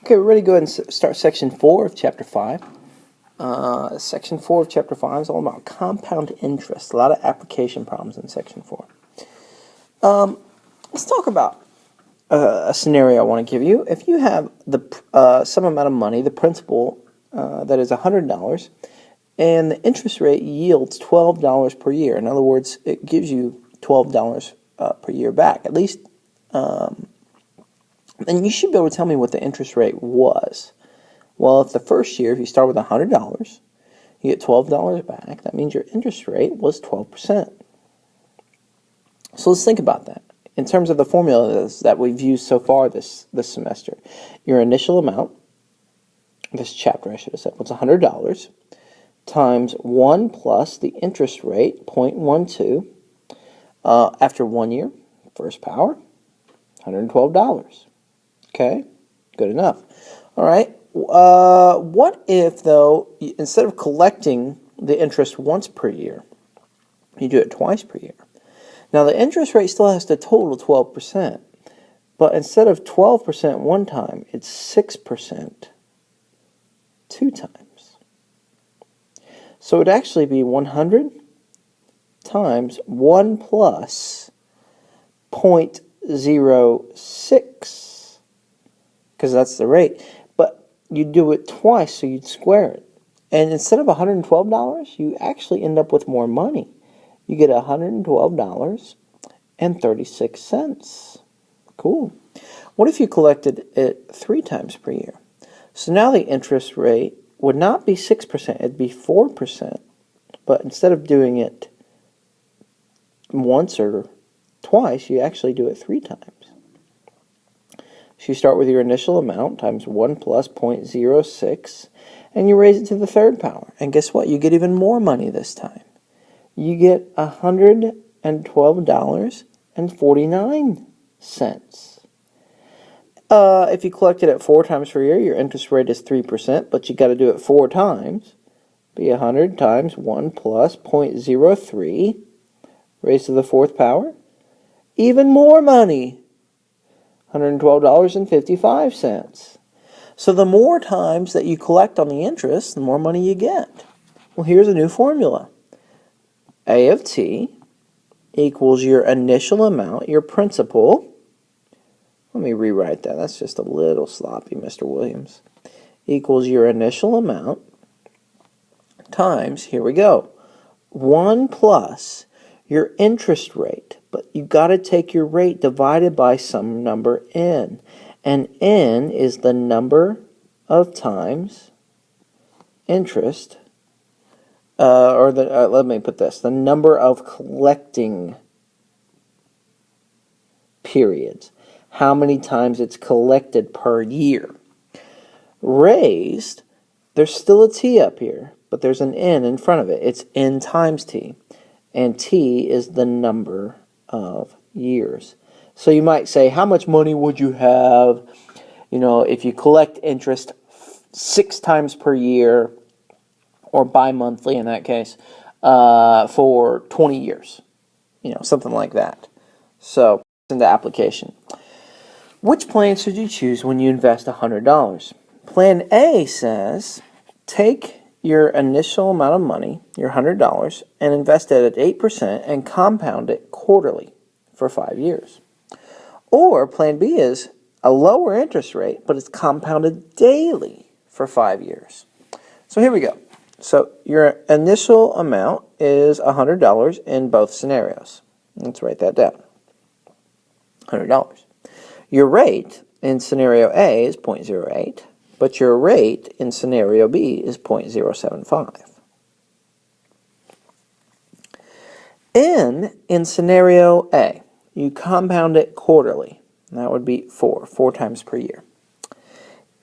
Okay, we're ready to go ahead and start section 4 of chapter 5. Section 4 of chapter 5 is all about compound interest. A lot of application problems in section 4. Let's talk about a scenario I want to give you. If you have some amount of money, the principal that is $100, and the interest rate yields $12 per year. In other words, it gives you $12 per year back. At least, and you should be able to tell me what the interest rate was. Well, if the first year, if you start with $100, you get $12 back. That means your interest rate was 12%. So let's think about that. In terms of the formulas that we've used so far this semester, your initial amount, this chapter I should have said, was $100, times 1 plus the interest rate, 0.12, after 1 year, first power, $112. Okay, good enough. All right, what if, though, instead of collecting the interest once per year, you do it twice per year? Now, the interest rate still has to total 12%, but instead of 12% one time, it's 6% two times. So it would actually be 100 times 1 plus 0.06, because that's the rate. But you do it twice, so you'd square it. And instead of $112, you actually end up with more money. You get $112.36. Cool. What if you collected it 3 times per year? So now the interest rate would not be 6%, it'd be 4%. But instead of doing it once or twice, you actually do it 3 times. So you start with your initial amount times 1 plus 0.06, and you raise it to the third power. And guess what? You get even more money this time. You get $112.49. If you collect it at 4 times per year, your interest rate is 3%, but you got to do it 4 times. Be 100 times 1 plus 0.03, raised to the 4th power. Even more money, $112.55. So the more times that you collect on the interest, the more money you get. Well, here's a new formula. A of t equals your initial amount, your principal. Let me rewrite that. That's just a little sloppy, Mr. Williams. Equals your initial amount times, here we go, 1 plus your interest rate. But you got to take your rate divided by some number n. And n is the number of times interest, let me put this, the number of collecting periods. How many times it's collected per year. Raised, there's still a t up here, but there's an n in front of it. It's n times t. And t is the number of years. So you might say, how much money would you have, if you collect interest 6 times per year, or bi-monthly in that case, for 20 years? Something like that. So, into application. Which plan should you choose when you invest $100? Plan A says, take your initial amount of money, your $100, and invest it at 8% and compound it quarterly for 5 years. Or plan B is a lower interest rate, but it's compounded daily for 5 years. So here we go. So your initial amount is $100 in both scenarios. Let's write that down. $100. Your rate in scenario A is 0.08, but your rate in scenario B is 0.075. In scenario A, you compound it quarterly. That would be 4 times per year.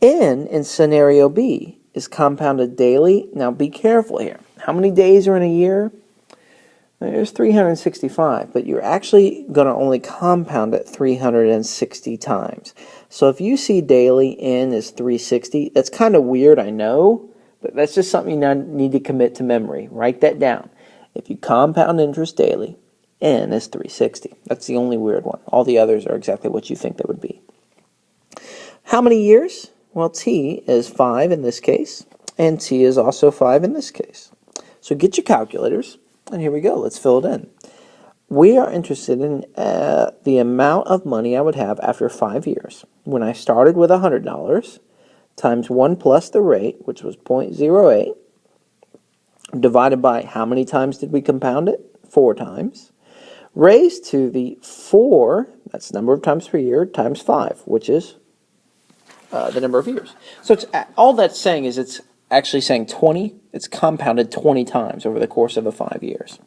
In scenario B is compounded daily. Now be careful here. How many days are in a year? There's 365, but you're actually going to only compound it 360 times. So if you see daily n is 360, that's kind of weird, I know, but that's just something you need to commit to memory. Write that down. If you compound interest daily, n is 360. That's the only weird one. All the others are exactly what you think they would be. How many years? Well, t is 5 in this case, and t is also 5 in this case. So get your calculators, and here we go. Let's fill it in. We are interested in the amount of money I would have after 5 years. When I started with $100, times 1 plus the rate, which was 0.08, divided by how many times did we compound it? 4 times. Raised to the 4, that's the number of times per year, times 5, which is the number of years. So it's, all that's saying is it's actually saying 20. It's compounded 20 times over the course of the 5 years.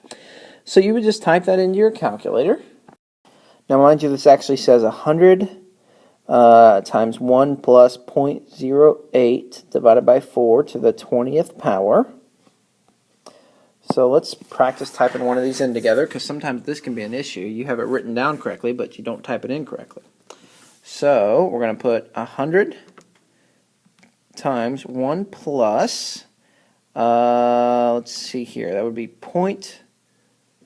So you would just type that into your calculator. Now mind you, this actually says 100 times 1 plus 0.08 divided by 4 to the 20th power. So let's practice typing one of these in together, because sometimes this can be an issue. You have it written down correctly, but you don't type it in correctly. So we're going to put 100 times 1 plus, let's see here, that would be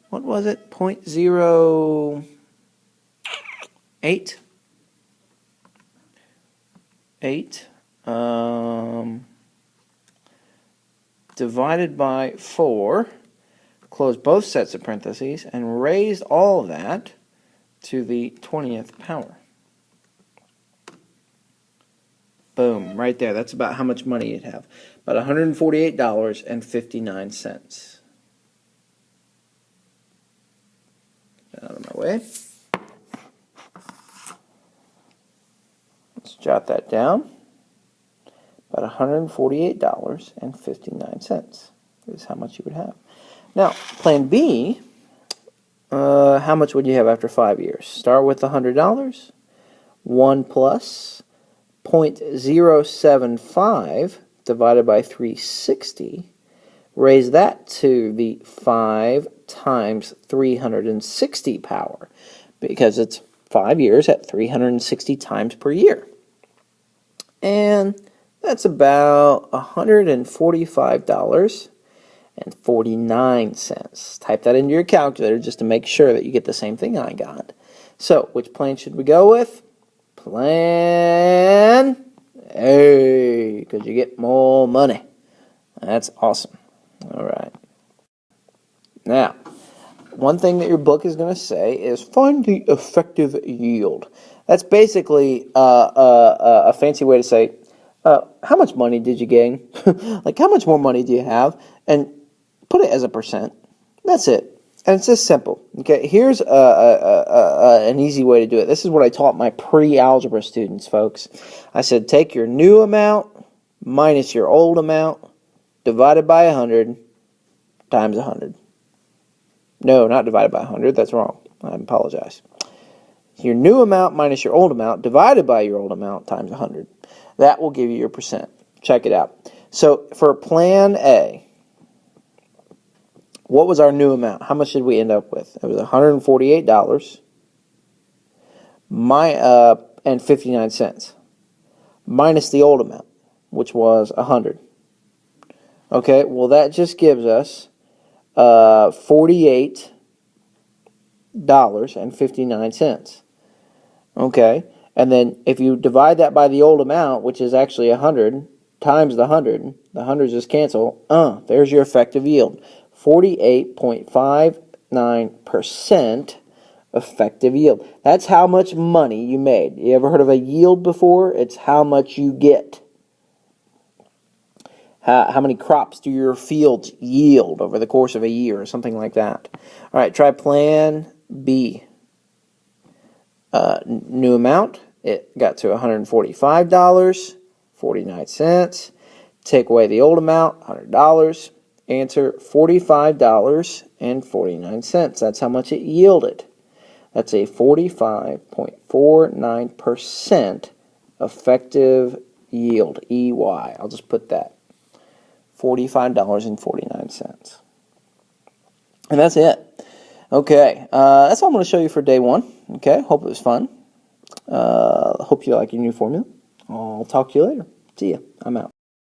what was it? 0.08? 8 divided by 4, close both sets of parentheses, and raise all of that to the 20th power. Boom, right there. That's about how much money you'd have. About $148.59. Get out of my way. Let's jot that down. About $148.59 is how much you would have. Now, plan B, how much would you have after 5 years? Start with $100. 1 plus 0.075 divided by 360. Raise that to the 5 times 360 power, because it's 5 years at 360 times per year. And that's about $145.49. Type that into your calculator just to make sure that you get the same thing I got. So, which plan should we go with? Plan A, because you get more money. That's awesome. All right. Now, one thing that your book is going to say is find the effective yield. That's basically a fancy way to say, how much money did you gain? Like, how much more money do you have? And put it as a percent. That's it. And it's just simple. Okay, here's an easy way to do it. This is what I taught my pre-algebra students, folks. I said, take your new amount minus your old amount divided by 100 times 100. No, not divided by 100. That's wrong. I apologize. Your new amount minus your old amount divided by your old amount times 100. That will give you your percent. Check it out. So for plan A, what was our new amount? How much did we end up with? It was $148 and 59 cents minus the old amount, which was 100. Okay, well that just gives us $48.59. Okay, and then if you divide that by the old amount, which is actually 100, times the 100 just cancel. There's your effective yield. 48.59% effective yield. That's how much money you made. You ever heard of a yield before? It's how much you get. How many crops do your fields yield over the course of a year or something like that. All right, try plan B. New amount, it got to $145.49. Take away the old amount, $100. Answer, $45.49. That's how much it yielded. That's a 45.49% effective yield, EY. I'll just put that. $45.49. And that's it. Okay, that's all I'm going to show you for day one. Okay, hope it was fun. Hope you like your new formula. I'll talk to you later. See ya. I'm out.